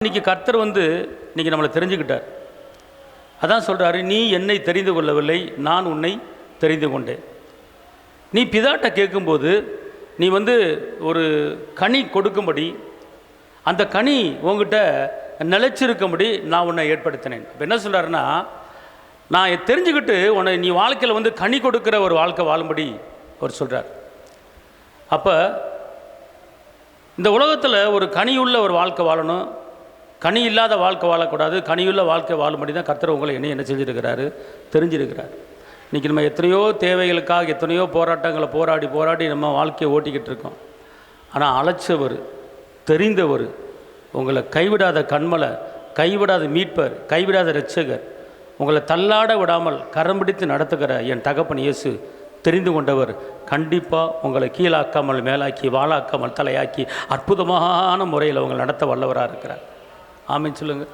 இன்னைக்கு கர்த்தர் இன்னைக்கு நம்மளை தெரிஞ்சுக்கிட்டார். அதான் சொல்கிறாரு, நீ என்னை தெரிந்து கொள்ளவில்லை, நான் உன்னை தெரிந்து கொண்டேன். நீ பிதாட்ட கேட்கும்போது நீ ஒரு கனி கொடுக்கும்படி, அந்த கனி உங்ககிட்ட நிலைச்சிருக்கும்படி நான் உன்னை ஏற்படுத்தினேன். இப்போ என்ன சொல்கிறாருன்னா, நான் தெரிஞ்சுக்கிட்டு உன்னை நீ வாழ்க்கையில் கனி கொடுக்குற ஒரு வாழ்க்கை வாழும்படி அவர் சொல்கிறார். அப்போ இந்த உலகத்தில் ஒரு கனியுள்ள ஒரு வாழ்க்கை வாழணும், கனி இல்லாத வாழ்க்கை வாழக்கூடாது. கனியுள்ள வாழ்க்கை வாழும்படி தான் கர்த்தர் உங்களை என்ன செஞ்சுருக்கிறாரு, தெரிஞ்சிருக்கிறார். இன்றைக்கி நம்ம எத்தனையோ தேவைகளுக்காக எத்தனையோ போராட்டங்களை போராடி நம்ம வாழ்க்கையை ஓட்டிக்கிட்டு இருக்கோம். ஆனால் அழைச்சவர், தெரிந்தவர், உங்களை கைவிடாத கண்மலை, கைவிடாத மீட்பர், கைவிடாத இரட்சகர், உங்களை தள்ளாட விடாமல் கரம் பிடித்து நடத்துகிற என் தகப்பன் இயேசு தெரிந்து கொண்டவர் கண்டிப்பாக உங்களை கீழாக்காமல் மேலாக்கி, வாழாக்காமல் தலையாக்கி அற்புதமான முறையில் உங்களை நடத்த வல்லவராக இருக்கிறார். ஆமென் சொல்லுங்கள்.